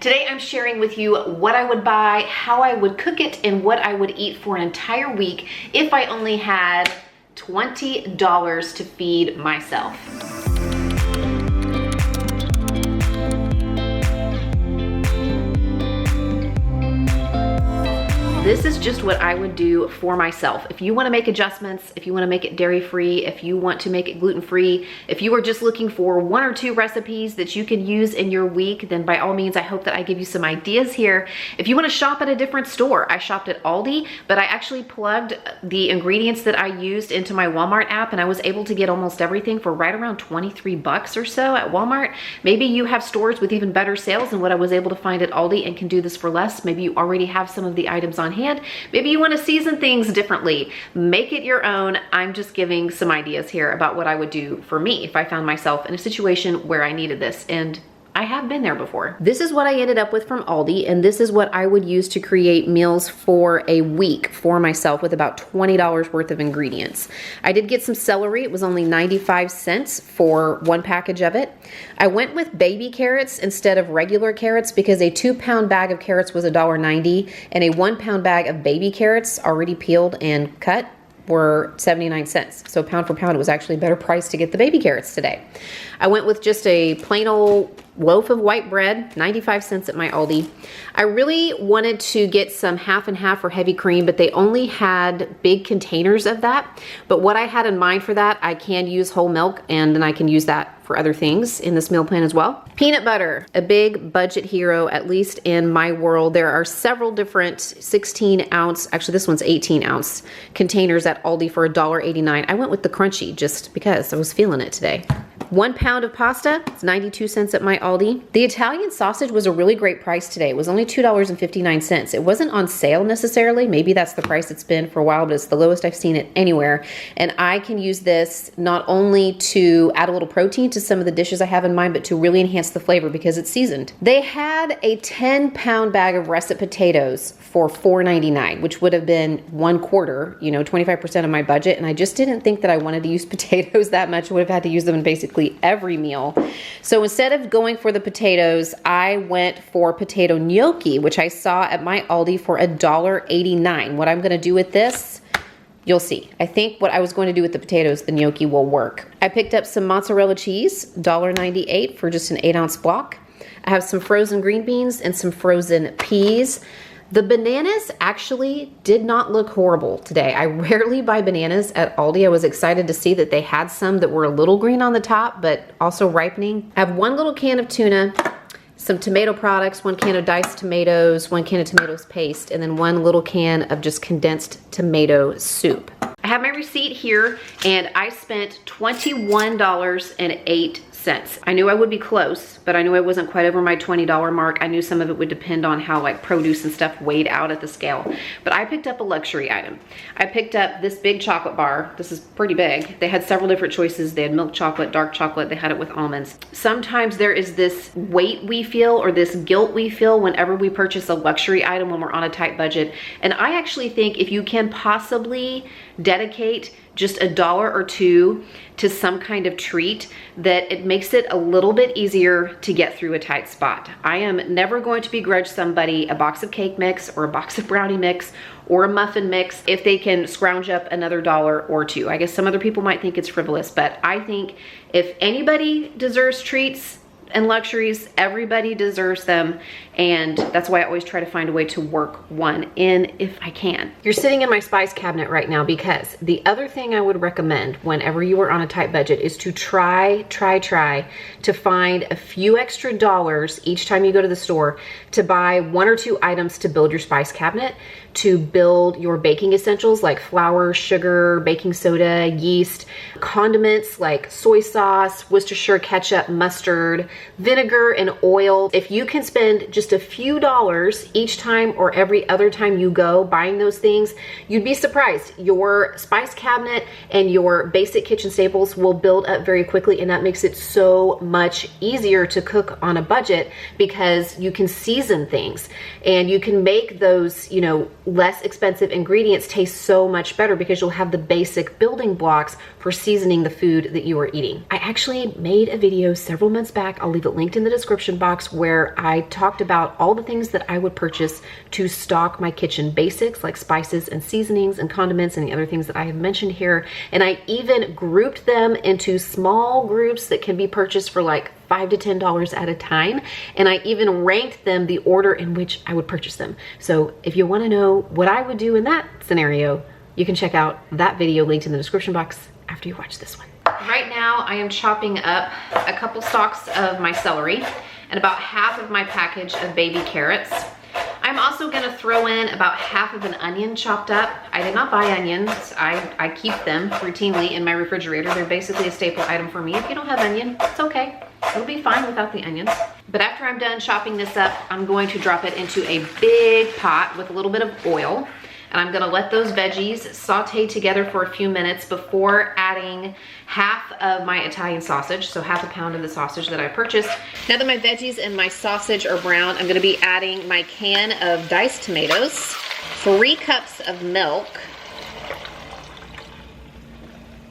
Today I'm sharing with you what I would buy, how I would cook it, and what I would eat for an entire week if I only had $20 to feed myself. This is just what I would do for myself. If you want to make adjustments, if you want to make it dairy-free, if you want to make it gluten-free, if you are just looking for 1 or 2 recipes that you can use in your week, then by all means, I hope that I give you some ideas here. If you want to shop at a different store, I shopped at Aldi, but I actually plugged the ingredients that I used into my Walmart app, and I was able to get almost everything for right around 23 bucks or so at Walmart. Maybe you have stores with even better sales than what I was able to find at Aldi and can do this for less. Maybe you already have some of the items on hand. Maybe you want to season things differently. Make it your own. I'm just giving some ideas here about what I would do for me if I found myself in a situation where I needed this, and I have been there before. This is what I ended up with from Aldi, and this is what I would use to create meals for a week for myself with about $20 worth of ingredients. I did get some celery. It was only 95 cents for 1 package of it. I went with baby carrots instead of regular carrots because a 2-pound bag of carrots was $1.90, and a 1-pound bag of baby carrots already peeled and cut were 79 cents. So pound for pound, it was actually a better price to get the baby carrots today. I went with just a plain old loaf of white bread, 95 cents at my Aldi. I really wanted to get some half and half or heavy cream, but they only had big containers of that. But what I had in mind for that, I can use whole milk, and then I can use that for other things in this meal plan as well. Peanut butter, a big budget hero, at least in my world. There are several different 16 ounce, actually this one's 18 ounce containers at Aldi for $1.89. I went with the crunchy just because I was feeling it today. 1 pound of pasta, it's 92 cents at my Aldi. The Italian sausage was a really great price today. It was only $2.59. It wasn't on sale necessarily. Maybe that's the price it's been for a while, but it's the lowest I've seen it anywhere. And I can use this not only to add a little protein to some of the dishes I have in mind, but to really enhance the flavor because it's seasoned. They had a 10-pound bag of russet potatoes for $4.99, which would have been 1/4, 25% of my budget. And I just didn't think that I wanted to use potatoes that much. I would have had to use them in basically every meal. So instead of going for the potatoes, I went for potato gnocchi, which I saw at my Aldi for $1.89. What I'm going to do with this, you'll see. I think what I was going to do with the potatoes, the gnocchi will work. I picked up some mozzarella cheese, $1.98 for just an 8-ounce block. I have some frozen green beans and some frozen peas. The bananas actually did not look horrible today. I rarely buy bananas at Aldi. I was excited to see that they had some that were a little green on the top, but also ripening. I have 1 little can of tuna, some tomato products, 1 can of diced tomatoes, 1 can of tomatoes paste, and then 1 little can of just condensed tomato soup. I have my receipt here, and I spent $21.08. I knew I would be close, but I knew I wasn't quite over my $20 mark. I knew some of it would depend on how like produce and stuff weighed out at the scale. But I picked up a luxury item. I picked up this big chocolate bar. This is pretty big. They had several different choices. They had milk chocolate, dark chocolate. They had it with almonds. Sometimes there is this weight we feel or this guilt we feel whenever we purchase a luxury item when we're on a tight budget. And I actually think if you can possibly dedicate just $1 or $2 to some kind of treat, that it makes it a little bit easier to get through a tight spot. I am never going to begrudge somebody a box of cake mix or a box of brownie mix or a muffin mix if they can scrounge up another $1 or $2. I guess some other people might think it's frivolous, but I think if anybody deserves treats and luxuries, everybody deserves them, and that's why I always try to find a way to work one in if I can. You're sitting in my spice cabinet right now because the other thing I would recommend whenever you are on a tight budget is to try to find a few extra dollars each time you go to the store to buy 1 or 2 items to build your spice cabinet, to build your baking essentials like flour, sugar, baking soda, yeast, condiments like soy sauce, Worcestershire ketchup, mustard, vinegar, and oil. If you can spend just a few dollars each time or every other time you go buying those things, you'd be surprised. Your spice cabinet and your basic kitchen staples will build up very quickly, and that makes it so much easier to cook on a budget because you can season things and you can make those, less expensive ingredients taste so much better because you'll have the basic building blocks for seasoning the food that you are eating. I actually made a video several months back, I'll leave it linked in the description box, where I talked about all the things that I would purchase to stock my kitchen basics like spices and seasonings and condiments and the other things that I have mentioned here. And I even grouped them into small groups that can be purchased for like $5 to $10 at a time. And I even ranked them the order in which I would purchase them. So if you want to know what I would do in that scenario, you can check out that video linked in the description box after you watch this one. Right now I am chopping up a couple stalks of my celery and about half of my package of baby carrots. I'm also gonna throw in about half of an onion chopped up. I did not buy onions. I keep them routinely in my refrigerator. They're basically a staple item for me. If you don't have onion, it's okay. It'll be fine without the onions. But after I'm done chopping this up, I'm going to drop it into a big pot with a little bit of oil. And I'm gonna let those veggies saute together for a few minutes before adding half of my Italian sausage, so half a pound of the sausage that I purchased. Now that my veggies and my sausage are brown, I'm gonna be adding my can of diced tomatoes, 3 cups of milk,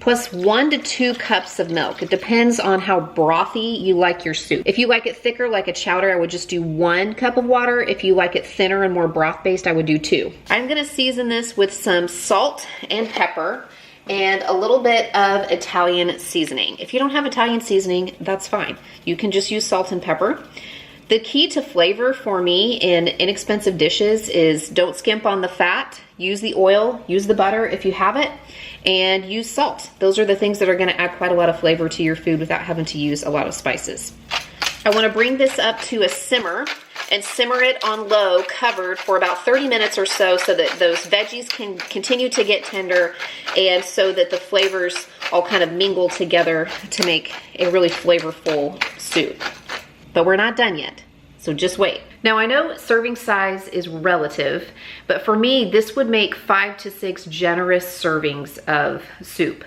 plus 1 to 2 cups of milk. It depends on how brothy you like your soup. If you like it thicker like a chowder, I would just do 1 cup of water. If you like it thinner and more broth based, I would do 2. I'm gonna season this with some salt and pepper and a little bit of Italian seasoning. If you don't have Italian seasoning, that's fine. You can just use salt and pepper. The key to flavor for me in inexpensive dishes is don't skimp on the fat. Use the oil, use the butter if you have it, and use salt. Those are the things that are gonna add quite a lot of flavor to your food without having to use a lot of spices. I wanna bring this up to a simmer and simmer it on low, covered for about 30 minutes or so that those veggies can continue to get tender and so that the flavors all kind of mingle together to make a really flavorful soup. But we're not done yet, so just wait. Now I know serving size is relative, but for me, this would make 5 to 6 generous servings of soup.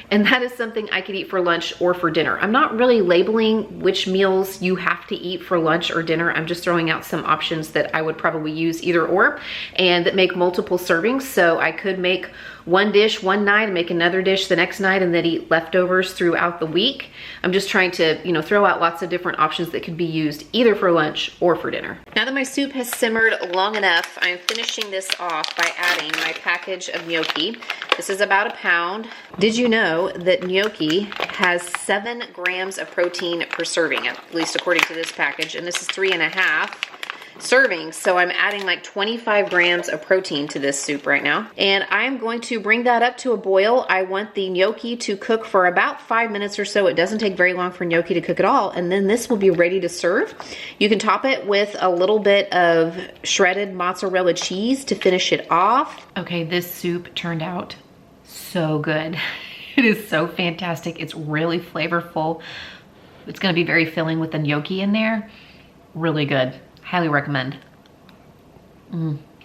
And that is something I could eat for lunch or for dinner. I'm not really labeling which meals you have to eat for lunch or dinner. I'm just throwing out some options that I would probably use either or, and that make multiple servings. So I could make one dish one night and make another dish the next night and then eat leftovers throughout the week. I'm just trying to, throw out lots of different options that could be used either for lunch or for dinner. Now that my soup has simmered long enough, I'm finishing this off by adding my package of gnocchi. This is about a pound. Did you know that gnocchi has 7 grams of protein per serving, at least according to this package, and this is 3.5 servings, so I'm adding like 25 grams of protein to this soup right now. And I'm going to bring that up to a boil. I want the gnocchi to cook for about 5 minutes or so. It doesn't take very long for gnocchi to cook at all, and then this will be ready to serve. You can top it with a little bit of shredded mozzarella cheese to finish it off. Okay, this soup turned out so good. It is so fantastic. It's really flavorful. It's gonna be very filling with the gnocchi in there. Really good. Highly recommend.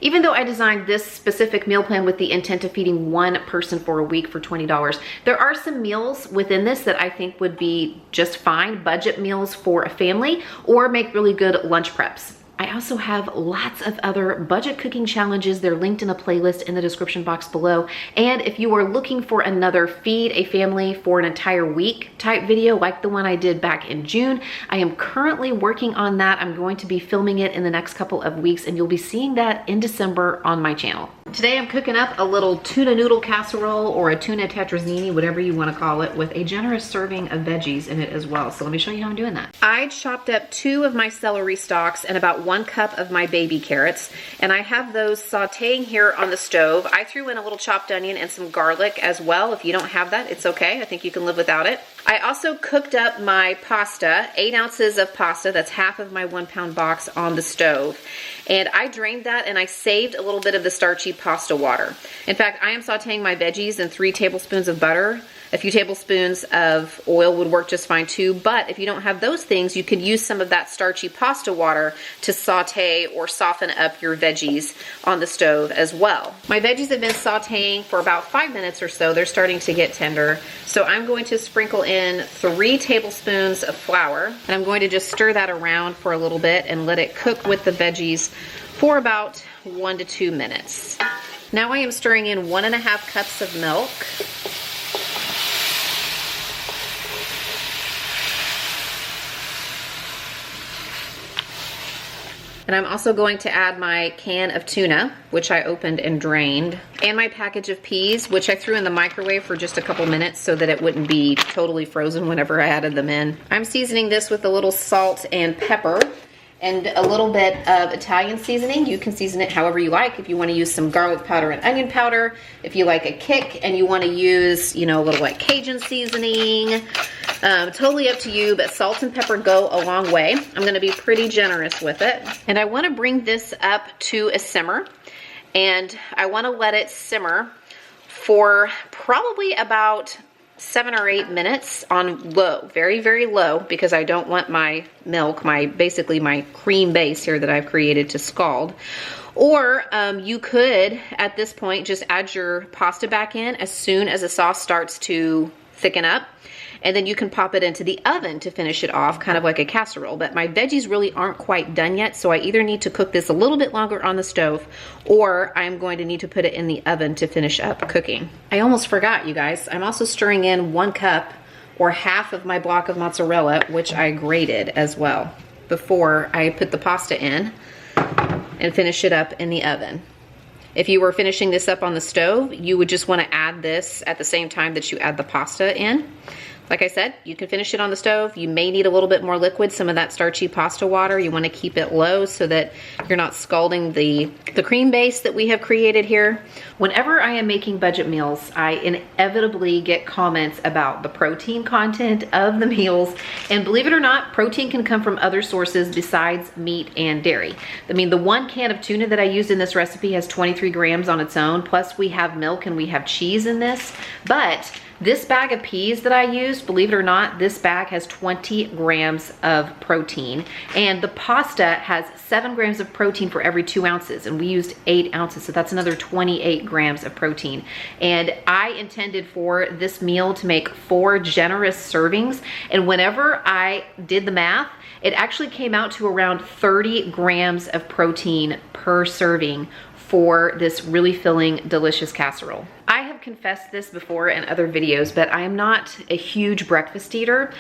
Even though I designed this specific meal plan with the intent of feeding 1 person for a week for $20, there are some meals within this that I think would be just fine, budget meals for a family, or make really good lunch preps. I also have lots of other budget cooking challenges. They're linked in a playlist in the description box below. And if you are looking for another feed a family for an entire week type video like the one I did back in June, I am currently working on that. I'm going to be filming it in the next couple of weeks, and you'll be seeing that in December on my channel. Today I'm cooking up a little tuna noodle casserole, or a tuna tetrazzini, whatever you want to call it, with a generous serving of veggies in it as well. So let me show you how I'm doing that. I chopped up 2 of my celery stalks and about 1 cup of my baby carrots, and I have those sauteing here on the stove. I threw in a little chopped onion and some garlic as well. If you don't have that, it's okay. I think you can live without it. I also cooked up my pasta, 8 ounces of pasta. That's half of my 1-pound box on the stove. And I drained that and I saved a little bit of the starchy pasta water. In fact, I am sauteing my veggies in 3 tablespoons of butter. A few tablespoons of oil would work just fine too, but if you don't have those things, you could use some of that starchy pasta water to saute or soften up your veggies on the stove as well. My veggies have been sauteing for about 5 minutes or so. They're starting to get tender. So I'm going to sprinkle in 3 tablespoons of flour, and I'm going to just stir that around for a little bit and let it cook with the veggies for about 1 to 2 minutes. Now I am stirring in 1.5 cups of milk. And I'm also going to add my can of tuna, which I opened and drained, and my package of peas, which I threw in the microwave for just a couple minutes so that it wouldn't be totally frozen whenever I added them in. I'm seasoning this with a little salt and pepper and a little bit of Italian seasoning. You can season it however you like. If you want to use some garlic powder and onion powder, if you like a kick and you want to use, you know, a little like Cajun seasoning, totally up to you, but salt and pepper go a long way. I'm gonna be pretty generous with it. And I wanna bring this up to a simmer, and I wanna let it simmer for probably about 7 or 8 minutes on low, very, very low, because I don't want my milk, basically my cream base here that I've created, to scald. Or you could, at this point, just add your pasta back in as soon as the sauce starts to thicken up. And then you can pop it into the oven to finish it off, kind of like a casserole. But my veggies really aren't quite done yet, so I either need to cook this a little bit longer on the stove, or I'm going to need to put it in the oven to finish up cooking. I almost forgot, you guys. I'm also stirring in 1 cup or half of my block of mozzarella, which I grated as well, before I put the pasta in and finish it up in the oven. If you were finishing this up on the stove, you would just want to add this at the same time that you add the pasta in. Like I said, you can finish it on the stove. You may need a little bit more liquid, some of that starchy pasta water. You want to keep it low so that you're not scalding the cream base that we have created here. Whenever I am making budget meals, I inevitably get comments about the protein content of the meals. And believe it or not, protein can come from other sources besides meat and dairy. I mean, the 1 can of tuna that I used in this recipe has 23 grams on its own, plus we have milk and we have cheese in this. But this bag of peas that I used, believe it or not, this bag has 20 grams of protein. And the pasta has 7 grams of protein for every 2 ounces. And we used 8 ounces, so that's another 28 grams of protein. And I intended for this meal to make 4 generous servings. And whenever I did the math, it actually came out to around 30 grams of protein per serving for this really filling, delicious casserole. I have confessed this before in other videos, but I am not a huge breakfast eater.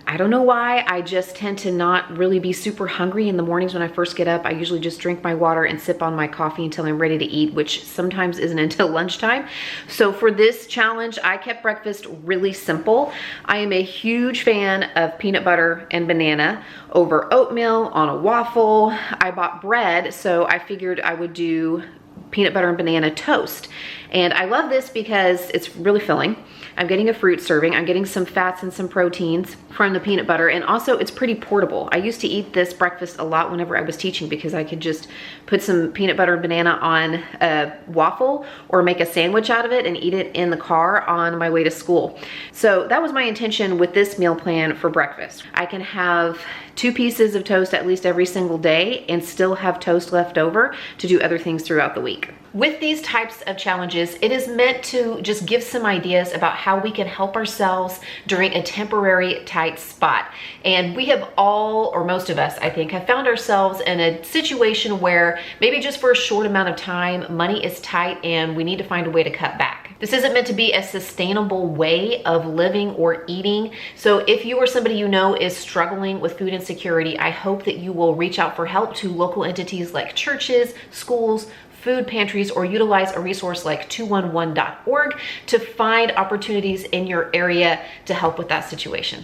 I don't know why. I just tend to not really be super hungry in the mornings when I first get up. I usually just drink my water and sip on my coffee until I'm ready to eat, which sometimes isn't until lunchtime. So for this challenge, I kept breakfast really simple. I am a huge fan of peanut butter and banana over oatmeal on a waffle. I bought bread, so I figured I would do peanut butter and banana toast. And I love this because it's really filling. I'm getting a fruit serving. I'm getting some fats and some proteins from the peanut butter. And also it's pretty portable. I used to eat this breakfast a lot whenever I was teaching because I could just put some peanut butter and banana on a waffle or make a sandwich out of it and eat it in the car on my way to school. So that was my intention with this meal plan for breakfast. I can have 2 pieces of toast at least every single day and still have toast left over to do other things throughout the week. With these types of challenges, it is meant to just give some ideas about how we can help ourselves during a temporary tight spot. And we have all, or most of us, I think, have found ourselves in a situation where maybe just for a short amount of time, money is tight and we need to find a way to cut back. This isn't meant to be a sustainable way of living or eating. So if you or somebody you know is struggling with food insecurity, I hope that you will reach out for help to local entities like churches, schools, food pantries, or utilize a resource like 211.org to find opportunities in your area to help with that situation.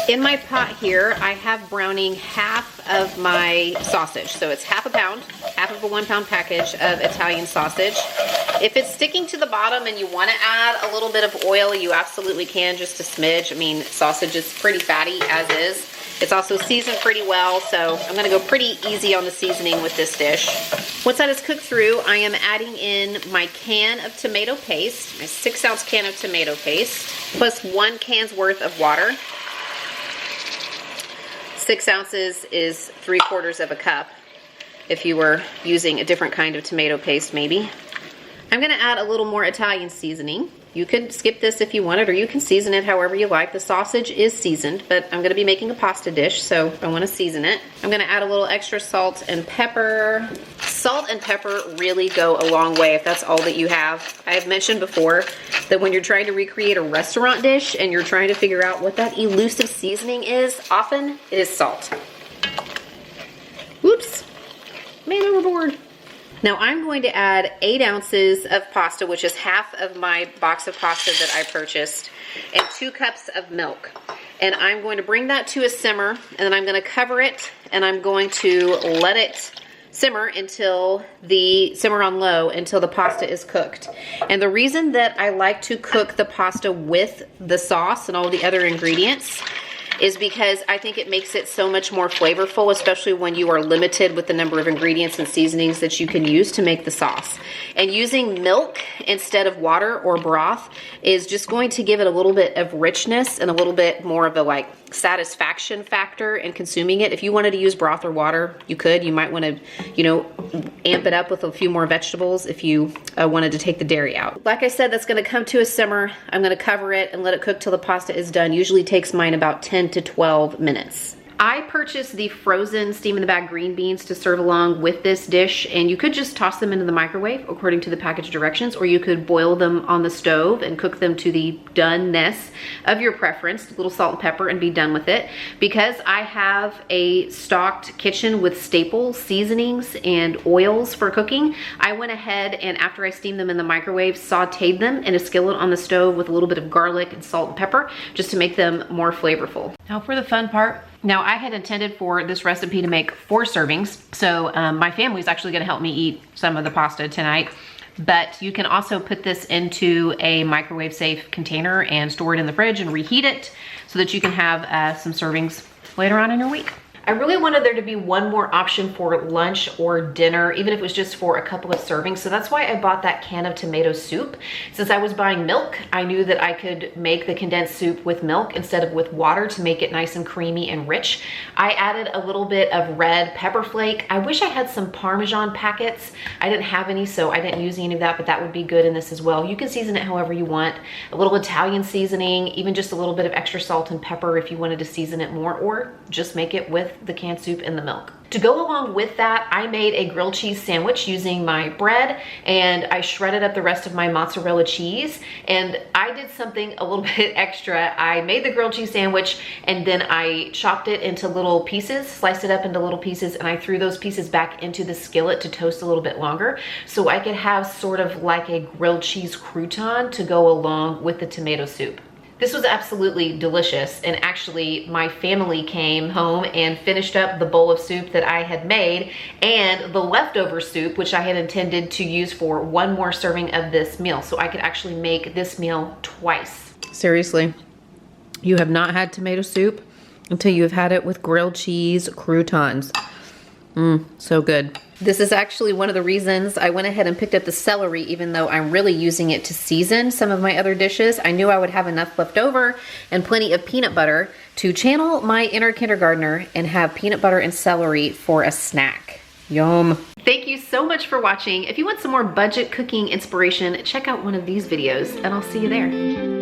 In my pot here, I have browning half of my sausage. So it's half a pound, half of a 1 pound package of Italian sausage. If it's sticking to the bottom and you want to add a little bit of oil, you absolutely can, just a smidge. I mean, sausage is pretty fatty as is. It's also seasoned pretty well, so I'm gonna go pretty easy on the seasoning with this dish. Once that is cooked through, I am adding in my can of tomato paste, my 6 ounce can of tomato paste, plus 1 can's worth of water. 6 ounces is 3/4 of a cup if you were using a different kind of tomato paste maybe. I'm gonna add a little more Italian seasoning. You could skip this if you wanted, or you can season it however you like. The sausage is seasoned, but I'm gonna be making a pasta dish, so I wanna season it. I'm gonna add a little extra salt and pepper. Salt and pepper really go a long way if that's all that you have. I have mentioned before that when you're trying to recreate a restaurant dish and you're trying to figure out what that elusive seasoning is, often it is salt. Whoops. Now I'm going to add 8 ounces of pasta, which is half of my box of pasta that I purchased, and 2 cups of milk. And I'm going to bring that to a simmer, and then I'm going to cover it, and I'm going to let it simmer on low until the pasta is cooked. And the reason that I like to cook the pasta with the sauce and all the other ingredients is because I think it makes it so much more flavorful, especially when you are limited with the number of ingredients and seasonings that you can use to make the sauce. And using milk instead of water or broth is just going to give it a little bit of richness and a little bit more of a satisfaction factor in consuming it. If you wanted to use broth or water, you could. You might want to, amp it up with a few more vegetables if you wanted to take the dairy out. Like I said, that's going to come to a simmer. I'm going to cover it and let it cook till the pasta is done. Usually takes mine about 10 to 12 minutes. I purchased the frozen steam in the bag green beans to serve along with this dish, and you could just toss them into the microwave according to the package directions, or you could boil them on the stove and cook them to the doneness of your preference, a little salt and pepper, and be done with it. Because I have a stocked kitchen with staple seasonings and oils for cooking, I went ahead and after I steamed them in the microwave, sauteed them in a skillet on the stove with a little bit of garlic and salt and pepper just to make them more flavorful. Now for the fun part. Now I had intended for this recipe to make 4 servings, so my family's actually gonna help me eat some of the pasta tonight, but you can also put this into a microwave safe container and store it in the fridge and reheat it so that you can have some servings later on in your week. I really wanted there to be one more option for lunch or dinner, even if it was just for a couple of servings. So that's why I bought that can of tomato soup. Since I was buying milk, I knew that I could make the condensed soup with milk instead of with water to make it nice and creamy and rich. I added a little bit of red pepper flake. I wish I had some Parmesan packets. I didn't have any, so I didn't use any of that, but that would be good in this as well. You can season it however you want. A little Italian seasoning, even just a little bit of extra salt and pepper if you wanted to season it more, or just make it with the canned soup and the milk. To go along with that, I made a grilled cheese sandwich using my bread, and I shredded up the rest of my mozzarella cheese, and I did something a little bit extra. I made the grilled cheese sandwich and then I chopped it into little pieces, sliced it up into little pieces, and I threw those pieces back into the skillet to toast a little bit longer so I could have sort of like a grilled cheese crouton to go along with the tomato soup. This was absolutely delicious, and actually my family came home and finished up the bowl of soup that I had made and the leftover soup, which I had intended to use for one more serving of this meal, so I could actually make this meal twice. Seriously, you have not had tomato soup until you have had it with grilled cheese croutons. So good. This is actually one of the reasons I went ahead and picked up the celery, even though I'm really using it to season some of my other dishes. I knew I would have enough left over and plenty of peanut butter to channel my inner kindergartner and have peanut butter and celery for a snack. Yum. Thank you so much for watching. If you want some more budget cooking inspiration, check out one of these videos, and I'll see you there.